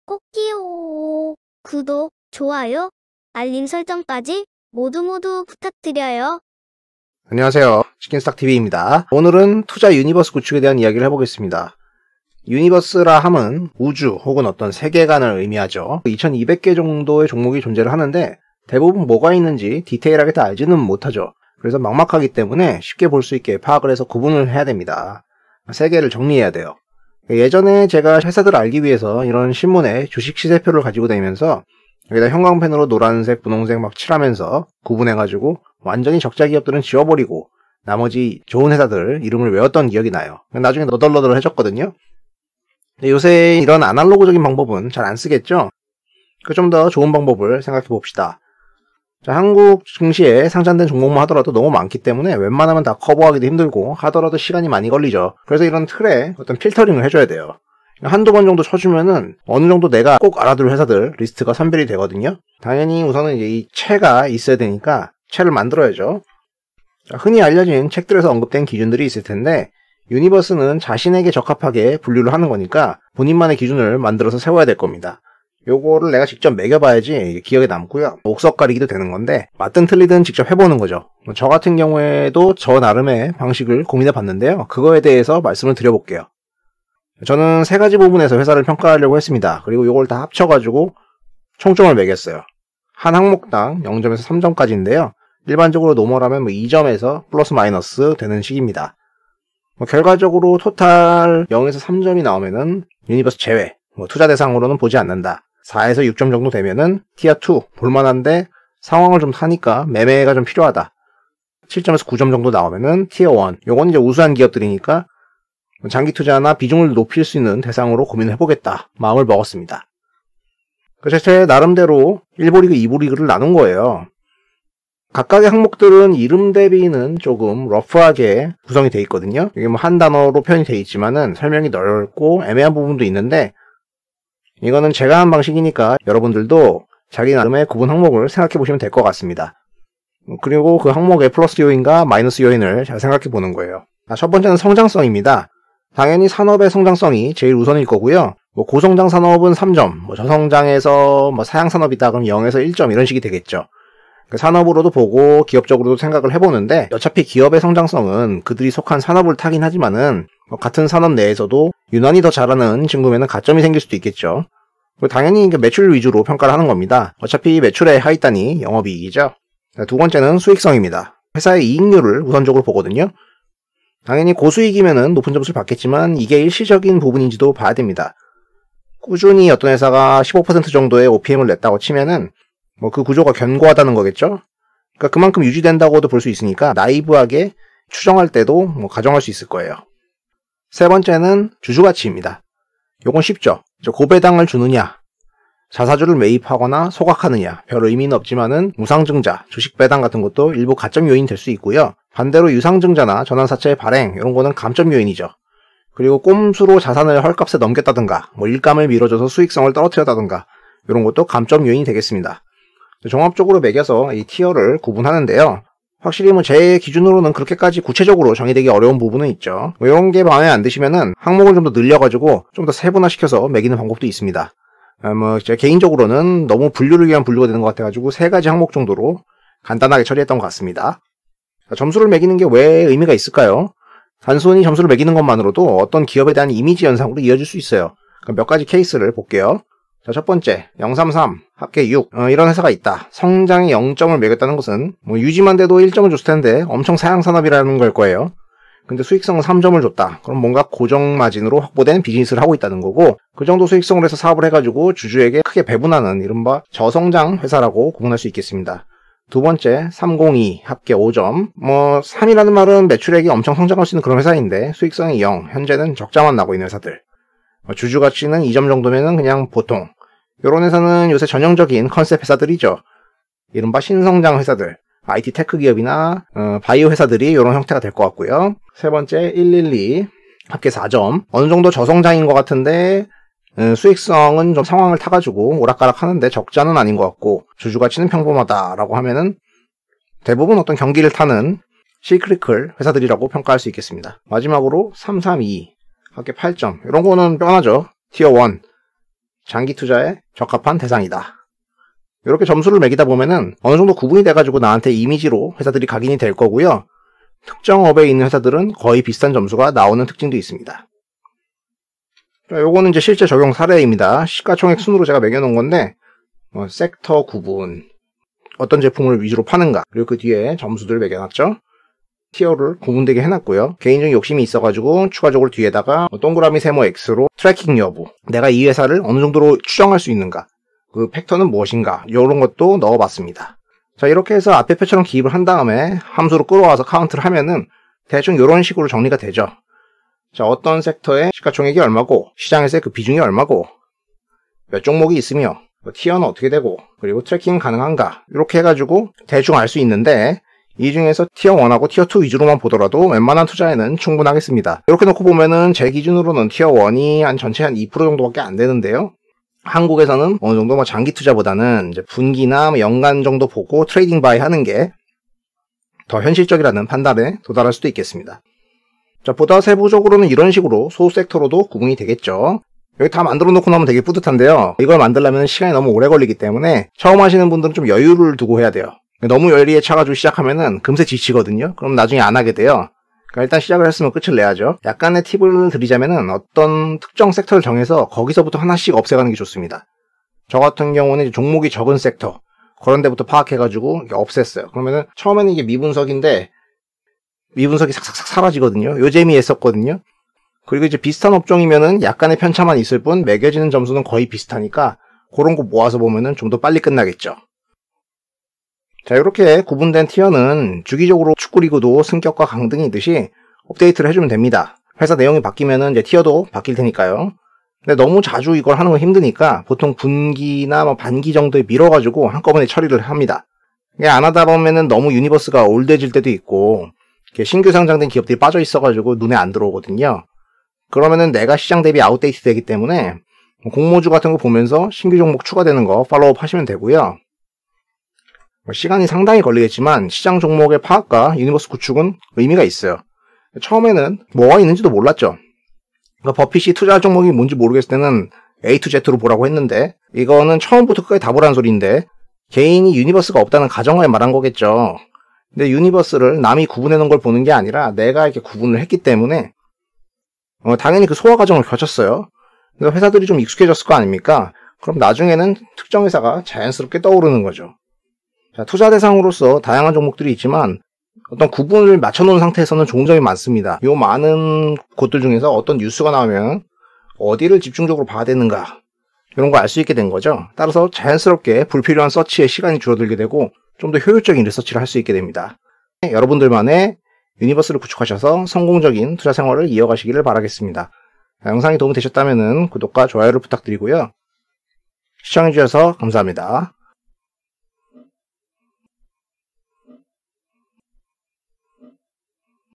꼭지요. 구독, 좋아요, 알림 설정까지 모두 부탁드려요. 안녕하세요. 치킨스탁TV입니다. 오늘은 투자 유니버스 구축에 대한 이야기를 해보겠습니다. 유니버스라 함은 우주 혹은 어떤 세계관을 의미하죠. 2200개 정도의 종목이 존재를 하는데 대부분 뭐가 있는지 디테일하게 다 알지는 못하죠. 그래서 막막하기 때문에 쉽게 볼 수 있게 파악을 해서 구분을 해야 됩니다. 세계를 정리해야 돼요. 예전에 제가 회사들을 알기 위해서 이런 신문에 주식 시세표를 가지고 다니면서 여기다 형광펜으로 노란색, 분홍색 막 칠하면서 구분해가지고 완전히 적자 기업들은 지워버리고 나머지 좋은 회사들 이름을 외웠던 기억이 나요. 나중에 너덜너덜해졌거든요. 근데 요새 이런 아날로그적인 방법은 잘 안 쓰겠죠? 좀 더 좋은 방법을 생각해 봅시다. 자, 한국 증시에 상장된 종목만 하더라도 너무 많기 때문에 웬만하면 다 커버하기도 힘들고 하더라도 시간이 많이 걸리죠. 그래서 이런 틀에 어떤 필터링을 해줘야 돼요. 한두 번 정도 쳐주면은 어느 정도 내가 꼭 알아둘 회사들 리스트가 선별이 되거든요. 당연히 우선은 이제 이 채가 있어야 되니까 채를 만들어야죠. 자, 흔히 알려진 책들에서 언급된 기준들이 있을 텐데 유니버스는 자신에게 적합하게 분류를 하는 거니까 본인만의 기준을 만들어서 세워야 될 겁니다. 요거를 내가 직접 매겨봐야지 기억에 남고요. 옥석 가리기도 되는 건데 맞든 틀리든 직접 해보는 거죠. 저 같은 경우에도 저 나름의 방식을 고민해 봤는데요. 그거에 대해서 말씀을 드려볼게요. 저는 세 가지 부분에서 회사를 평가하려고 했습니다. 그리고 요걸 다 합쳐가지고 총점을 매겼어요. 한 항목당 0점에서 3점까지인데요. 일반적으로 노멀하면 2점에서 플러스 마이너스 되는 식입니다. 결과적으로 토탈 0에서 3점이 나오면은 유니버스 제외, 투자 대상으로는 보지 않는다. 4에서 6점 정도 되면은 티어2 볼만한데 상황을 좀 타니까 매매가 좀 필요하다. 7점에서 9점 정도 나오면은 티어1. 요건 이제 우수한 기업들이니까 장기 투자나 비중을 높일 수 있는 대상으로 고민을 해보겠다. 마음을 먹었습니다. 그래서 제 나름대로 1부 리그, 2부 리그를 나눈 거예요. 각각의 항목들은 이름 대비는 조금 러프하게 구성이 돼 있거든요. 이게 한 단어로 표현이 돼 있지만은 설명이 넓고 애매한 부분도 있는데 이거는 제가 한 방식이니까 여러분들도 자기 나름의 구분 항목을 생각해 보시면 될 것 같습니다. 그리고 그 항목의 플러스 요인과 마이너스 요인을 잘 생각해 보는 거예요. 첫 번째는 성장성입니다. 당연히 산업의 성장성이 제일 우선일 거고요. 고성장 산업은 3점, 저성장에서 사양 산업이다 그럼 0에서 1점 이런 식이 되겠죠. 산업으로도 보고 기업적으로도 생각을 해보는데 어차피 기업의 성장성은 그들이 속한 산업을 타긴 하지만은 같은 산업 내에서도 유난히 더 잘하는 친구면은 가점이 생길 수도 있겠죠. 당연히 매출 위주로 평가를 하는 겁니다. 어차피 매출의 하위단이 영업이익이죠. 두 번째는 수익성입니다. 회사의 이익률을 우선적으로 보거든요. 당연히 고수익이면은 높은 점수를 받겠지만 이게 일시적인 부분인지도 봐야 됩니다. 꾸준히 어떤 회사가 15% 정도의 OPM을 냈다고 치면은 그 구조가 견고하다는 거겠죠? 그러니까 그만큼 유지된다고도 볼 수 있으니까 나이브하게 추정할 때도 가정할 수 있을 거예요. 세 번째는 주주가치입니다. 요건 쉽죠. 고배당을 주느냐, 자사주를 매입하거나 소각하느냐, 별 의미는 없지만은 무상증자, 주식배당 같은 것도 일부 가점 요인이 될 수 있고요. 반대로 유상증자나 전환사채의 발행 이런 거는 감점 요인이죠. 그리고 꼼수로 자산을 헐값에 넘겼다든가 일감을 밀어줘서 수익성을 떨어뜨렸다든가 이런 것도 감점 요인이 되겠습니다. 종합적으로 매겨서 이 티어를 구분하는데요. 확실히 제 기준으로는 그렇게까지 구체적으로 정의되기 어려운 부분은 있죠. 이런 게 마음에 안 드시면은 항목을 좀 더 늘려가지고 좀 더 세분화시켜서 매기는 방법도 있습니다. 제 개인적으로는 너무 분류를 위한 분류가 되는 것 같아가지고 3가지 항목 정도로 간단하게 처리했던 것 같습니다. 점수를 매기는 게 왜 의미가 있을까요? 단순히 점수를 매기는 것만으로도 어떤 기업에 대한 이미지 현상으로 이어질 수 있어요. 몇 가지 케이스를 볼게요. 자, 첫 번째, 033, 합계 6. 이런 회사가 있다. 성장에 0점을 매겼다는 것은 유지만 돼도 1점을 줬을 텐데 엄청 사양산업이라는 걸 거예요. 근데 수익성은 3점을 줬다. 그럼 뭔가 고정 마진으로 확보된 비즈니스를 하고 있다는 거고 그 정도 수익성으로 해서 사업을 해가지고 주주에게 크게 배분하는 이른바 저성장 회사라고 구분할 수 있겠습니다. 두 번째, 302, 합계 5점. 3이라는 말은 매출액이 엄청 성장할 수 있는 그런 회사인데 수익성이 0, 현재는 적자만 나고 있는 회사들. 주주가치는 2점 정도면은 그냥 보통. 요런 회사는 요새 전형적인 컨셉 회사들이죠. 이른바 신성장 회사들, IT 테크 기업이나 바이오 회사들이 이런 형태가 될 것 같고요. 세 번째 112 합계 4점. 어느 정도 저성장인 것 같은데 수익성은 좀 상황을 타가지고 오락가락 하는데 적자는 아닌 것 같고 주주가치는 평범하다라고 하면은 대부분 어떤 경기를 타는 시크리컬 회사들이라고 평가할 수 있겠습니다. 마지막으로 332 합계 8점. 이런 거는 뻔하죠. 티어 1 장기 투자에 적합한 대상이다. 이렇게 점수를 매기다 보면은 어느 정도 구분이 돼가지고 나한테 이미지로 회사들이 각인이 될 거고요. 특정 업에 있는 회사들은 거의 비슷한 점수가 나오는 특징도 있습니다. 자, 요거는 이제 실제 적용 사례입니다. 시가총액 순으로 제가 매겨놓은 건데, 섹터 구분, 어떤 제품을 위주로 파는가, 그리고 그 뒤에 점수들을 매겨놨죠. 티어를 구분되게 해놨고요. 개인적인 욕심이 있어가지고 추가적으로 뒤에다가 동그라미 세모 X로 트래킹 여부, 내가 이 회사를 어느 정도로 추정할 수 있는가, 그 팩터는 무엇인가, 이런 것도 넣어봤습니다. 자, 이렇게 해서 앞에 표처럼 기입을 한 다음에 함수로 끌어와서 카운트를 하면은 대충 이런 식으로 정리가 되죠. 자, 어떤 섹터의 시가총액이 얼마고, 시장에서의 그 비중이 얼마고, 몇 종목이 있으며, 티어는 어떻게 되고, 그리고 트래킹 가능한가, 이렇게 해가지고 대충 알 수 있는데, 이 중에서 티어 1하고 티어 2 위주로만 보더라도 웬만한 투자에는 충분하겠습니다. 이렇게 놓고 보면은 제 기준으로는 티어 1이 전체 한 2% 정도밖에 안 되는데요. 한국에서는 어느 정도 장기 투자보다는 이제 분기나 연간 정도 보고 트레이딩 바이 하는 게 더 현실적이라는 판단에 도달할 수도 있겠습니다. 자, 보다 세부적으로는 이런 식으로 소섹터로도 구분이 되겠죠. 여기 다 만들어 놓고 나면 되게 뿌듯한데요. 이걸 만들려면 시간이 너무 오래 걸리기 때문에 처음 하시는 분들은 좀 여유를 두고 해야 돼요. 너무 열의에 차가지고 시작하면은 금세 지치거든요. 그럼 나중에 안 하게 돼요. 그러니까 일단 시작을 했으면 끝을 내야죠. 약간의 팁을 드리자면은 어떤 특정 섹터를 정해서 거기서부터 하나씩 없애가는 게 좋습니다. 저 같은 경우는 종목이 적은 섹터, 그런 데부터 파악해가지고 없앴어요. 그러면은 처음에는 이게 미분석인데 미분석이 삭삭삭 사라지거든요. 요 재미있었거든요. 그리고 이제 비슷한 업종이면은 약간의 편차만 있을 뿐 매겨지는 점수는 거의 비슷하니까 그런 거 모아서 보면은 좀 더 빨리 끝나겠죠. 자, 이렇게 구분된 티어는 주기적으로 축구리그도 승격과 강등이듯이 업데이트를 해주면 됩니다. 회사 내용이 바뀌면은 이제 티어도 바뀔 테니까요. 근데 너무 자주 이걸 하는 건 힘드니까 보통 분기나 반기 정도에 밀어가지고 한꺼번에 처리를 합니다. 이게 안 하다 보면은 너무 유니버스가 올드해질 때도 있고 신규 상장된 기업들이 빠져 있어가지고 눈에 안 들어오거든요. 그러면은 내가 시장 대비 아웃데이트 되기 때문에 공모주 같은 거 보면서 신규 종목 추가되는 거 팔로우업 하시면 되고요. 시간이 상당히 걸리겠지만 시장 종목의 파악과 유니버스 구축은 의미가 있어요. 처음에는 뭐가 있는지도 몰랐죠. 그러니까 버핏이 투자 종목이 뭔지 모르겠을 때는 A to Z로 보라고 했는데 이거는 처음부터 끝까지 다 보라는 소리인데 개인이 유니버스가 없다는 가정하에 말한 거겠죠. 근데 유니버스를 남이 구분해놓은 걸 보는 게 아니라 내가 이렇게 구분을 했기 때문에 당연히 그 소화 과정을 거쳤어요. 그러니까 회사들이 좀 익숙해졌을 거 아닙니까? 그럼 나중에는 특정 회사가 자연스럽게 떠오르는 거죠. 자, 투자 대상으로서 다양한 종목들이 있지만 어떤 구분을 맞춰놓은 상태에서는 좋은 점이 많습니다. 요 많은 곳들 중에서 어떤 뉴스가 나오면 어디를 집중적으로 봐야 되는가 이런 거 알 수 있게 된 거죠. 따라서 자연스럽게 불필요한 서치에 시간이 줄어들게 되고 좀 더 효율적인 리서치를 할 수 있게 됩니다. 여러분들만의 유니버스를 구축하셔서 성공적인 투자 생활을 이어가시기를 바라겠습니다. 영상이 도움이 되셨다면 구독과 좋아요를 부탁드리고요. 시청해주셔서 감사합니다.